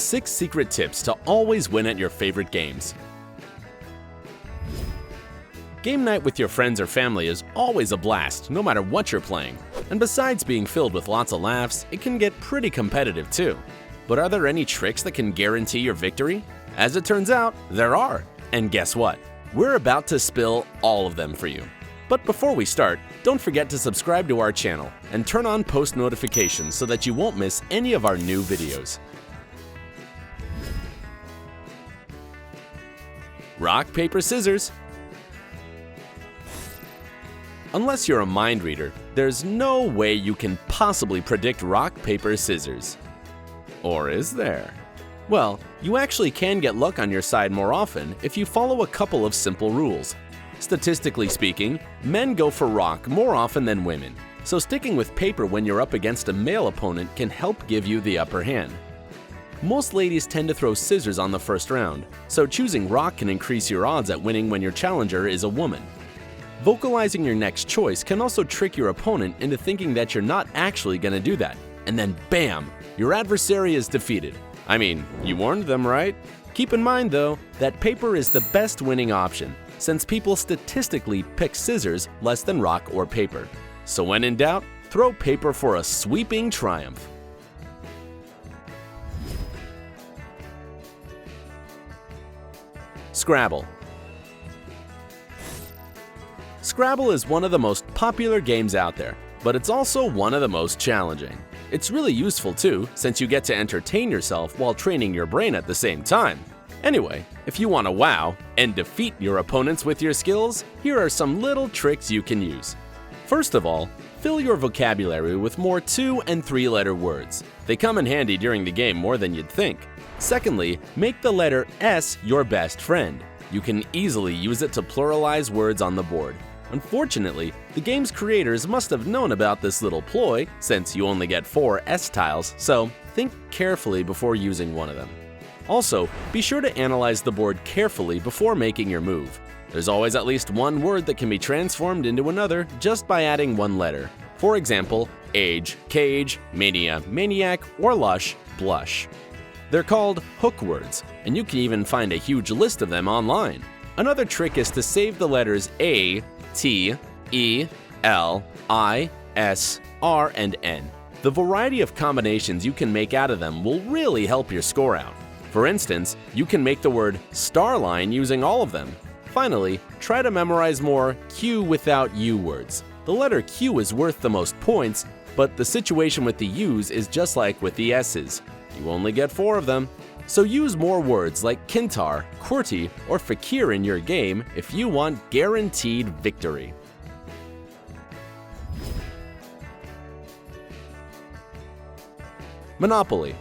6 secret tips to always win at your favorite games. Game night with your friends or family is always a blast, no matter what you're playing. And besides being filled with lots of laughs, it can get pretty competitive too. But are there any tricks that can guarantee your victory? As it turns out, there are. And guess what? We're about to spill all of them for you. But before we start, don't forget to subscribe to our channel and turn on post notifications so that you won't miss any of our new videos. Rock, paper, scissors. Unless you're a mind reader, there's no way you can possibly predict rock, paper, scissors. Or is there? Well, you actually can get luck on your side more often if you follow a couple of simple rules. Statistically speaking, men go for rock more often than women, so sticking with paper when you're up against a male opponent can help give you the upper hand. Most ladies tend to throw scissors on the first round, so choosing rock can increase your odds at winning when your challenger is a woman. Vocalizing your next choice can also trick your opponent into thinking that you're not actually going to do that, and then bam, your adversary is defeated. I mean, you warned them, right? Keep in mind though, that paper is the best winning option, since people statistically pick scissors less than rock or paper. So when in doubt, throw paper for a sweeping triumph. Scrabble. Scrabble is one of the most popular games out there, but it's also one of the most challenging. It's really useful too, since you get to entertain yourself while training your brain at the same time. Anyway, if you want to wow and defeat your opponents with your skills, here are some little tricks you can use. First of all, fill your vocabulary with more 2- and 3-letter words. They come in handy during the game more than you'd think. Secondly, make the letter S your best friend. You can easily use it to pluralize words on the board. Unfortunately, the game's creators must have known about this little ploy, since you only get 4 S tiles, so think carefully before using one of them. Also, be sure to analyze the board carefully before making your move. There's always at least one word that can be transformed into another just by adding one letter. For example, age, cage, mania, maniac, or lush, blush. They're called hook words, and you can even find a huge list of them online. Another trick is to save the letters A, T, E, L, I, S, R, and N. The variety of combinations you can make out of them will really help your score out. For instance, you can make the word starline using all of them. Finally, try to memorize more Q without U words. The letter Q is worth the most points, but the situation with the U's is just like with the S's. You only get 4 of them. So use more words like Kintar, Qwerty, or Fakir in your game if you want guaranteed victory. Monopoly.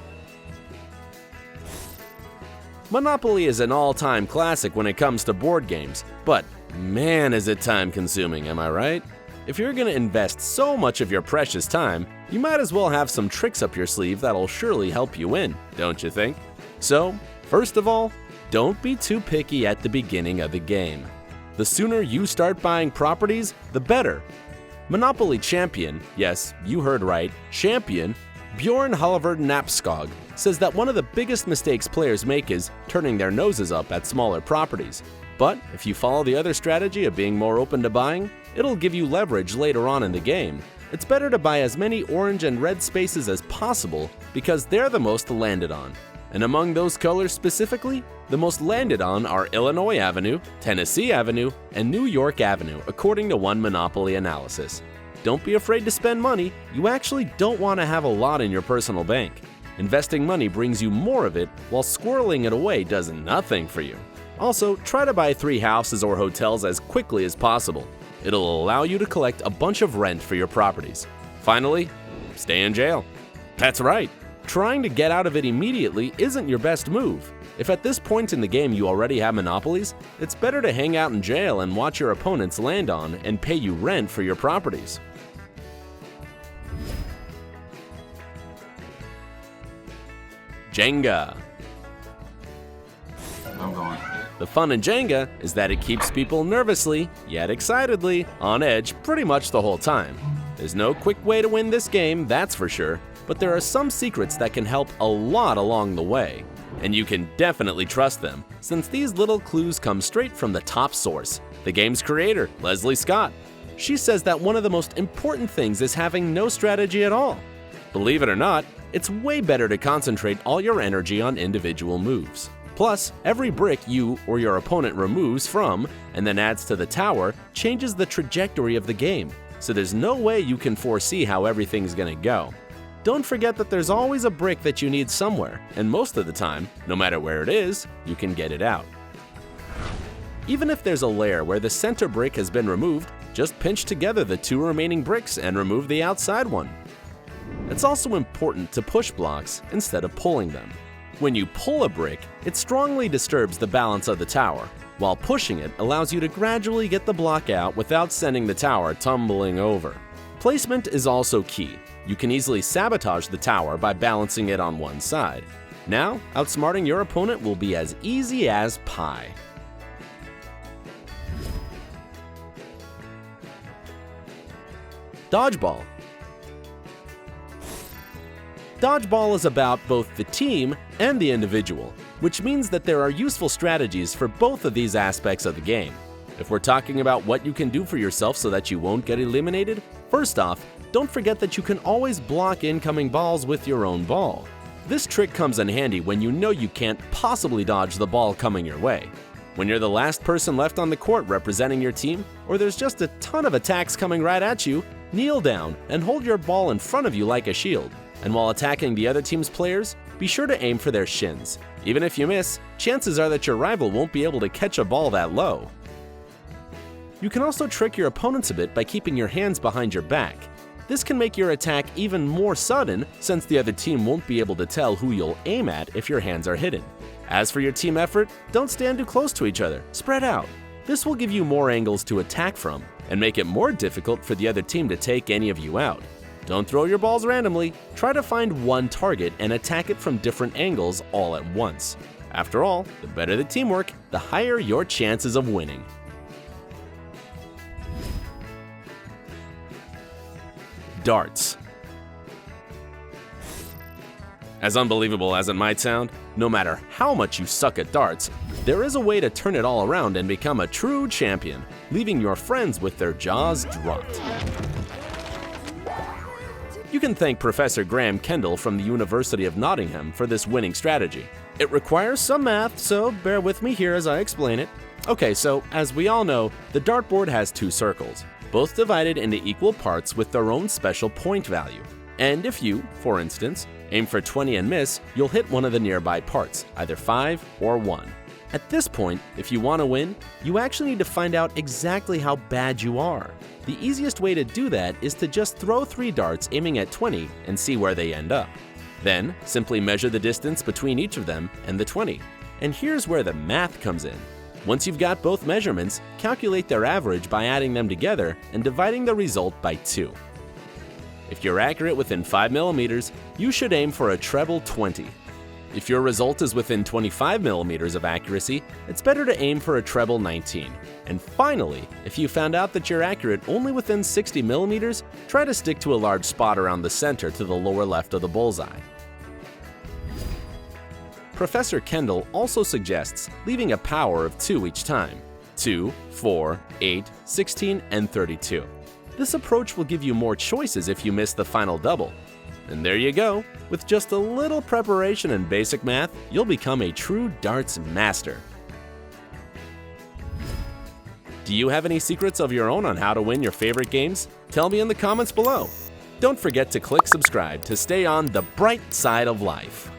Monopoly is an all-time classic when it comes to board games, but man is it time-consuming, am I right? If you're going to invest so much of your precious time, you might as well have some tricks up your sleeve that'll surely help you win, don't you think? So, first of all, don't be too picky at the beginning of the game. The sooner you start buying properties, the better. Monopoly champion, yes, you heard right, champion, Bjorn Halvard Knapskog says that one of the biggest mistakes players make is turning their noses up at smaller properties. But if you follow the other strategy of being more open to buying, it'll give you leverage later on in the game. It's better to buy as many orange and red spaces as possible because they're the most landed on. And among those colors specifically, the most landed on are Illinois Avenue, Tennessee Avenue, and New York Avenue, according to one Monopoly analysis. Don't be afraid to spend money. You actually don't want to have a lot in your personal bank. Investing money brings you more of it, while squirreling it away does nothing for you. Also, try to buy 3 houses or hotels as quickly as possible. It'll allow you to collect a bunch of rent for your properties. Finally, stay in jail. That's right. Trying to get out of it immediately isn't your best move. If at this point in the game you already have monopolies, it's better to hang out in jail and watch your opponents land on and pay you rent for your properties. Jenga. I'm going. The fun in Jenga is that it keeps people nervously, yet excitedly, on edge pretty much the whole time. There's no quick way to win this game, that's for sure, but there are some secrets that can help a lot along the way. And you can definitely trust them, since these little clues come straight from the top source, the game's creator, Leslie Scott. She says that one of the most important things is having no strategy at all. Believe it or not, it's way better to concentrate all your energy on individual moves. Plus, every brick you or your opponent removes from and then adds to the tower changes the trajectory of the game, so there's no way you can foresee how everything's gonna go. Don't forget that there's always a brick that you need somewhere, and most of the time, no matter where it is, you can get it out. Even if there's a layer where the center brick has been removed, just pinch together the 2 remaining bricks and remove the outside one. It's also important to push blocks instead of pulling them. When you pull a brick, it strongly disturbs the balance of the tower, while pushing it allows you to gradually get the block out without sending the tower tumbling over. Placement is also key. You can easily sabotage the tower by balancing it on one side. Now, outsmarting your opponent will be as easy as pie. Dodgeball. Dodgeball is about both the team and the individual, which means that there are useful strategies for both of these aspects of the game. If we're talking about what you can do for yourself so that you won't get eliminated, first off, don't forget that you can always block incoming balls with your own ball. This trick comes in handy when you know you can't possibly dodge the ball coming your way. When you're the last person left on the court representing your team, or there's just a ton of attacks coming right at you, kneel down and hold your ball in front of you like a shield. And while attacking the other team's players, be sure to aim for their shins. Even if you miss, chances are that your rival won't be able to catch a ball that low. You can also trick your opponents a bit by keeping your hands behind your back. This can make your attack even more sudden, since the other team won't be able to tell who you'll aim at if your hands are hidden. As for your team effort, don't stand too close to each other, spread out. This will give you more angles to attack from, and make it more difficult for the other team to take any of you out. Don't throw your balls randomly, try to find one target and attack it from different angles all at once. After all, the better the teamwork, the higher your chances of winning. Darts. As unbelievable as it might sound, no matter how much you suck at darts, there is a way to turn it all around and become a true champion, leaving your friends with their jaws dropped. You can thank Professor Graham Kendall from the University of Nottingham for this winning strategy. It requires some math, so bear with me here as I explain it. Okay, so as we all know, the dartboard has 2 circles, both divided into equal parts with their own special point value. And if you, for instance, aim for 20 and miss, you'll hit one of the nearby parts, either 5 or 1. At this point, if you want to win, you actually need to find out exactly how bad you are. The easiest way to do that is to just throw 3 darts aiming at 20 and see where they end up. Then, simply measure the distance between each of them and the 20. And here's where the math comes in. Once you've got both measurements, calculate their average by adding them together and dividing the result by 2. If you're accurate within 5 millimeters, you should aim for a treble 20. If your result is within 25 millimeters of accuracy, it's better to aim for a treble 19. And finally, if you found out that you're accurate only within 60 millimeters, try to stick to a large spot around the center to the lower left of the bullseye. Professor Kendall also suggests leaving a power of 2 each time: 2, 4, 8, 16, and 32. This approach will give you more choices if you miss the final double. And there you go. With just a little preparation and basic math, you'll become a true darts master. Do you have any secrets of your own on how to win your favorite games? Tell me in the comments below. Don't forget to click subscribe to stay on the bright side of life.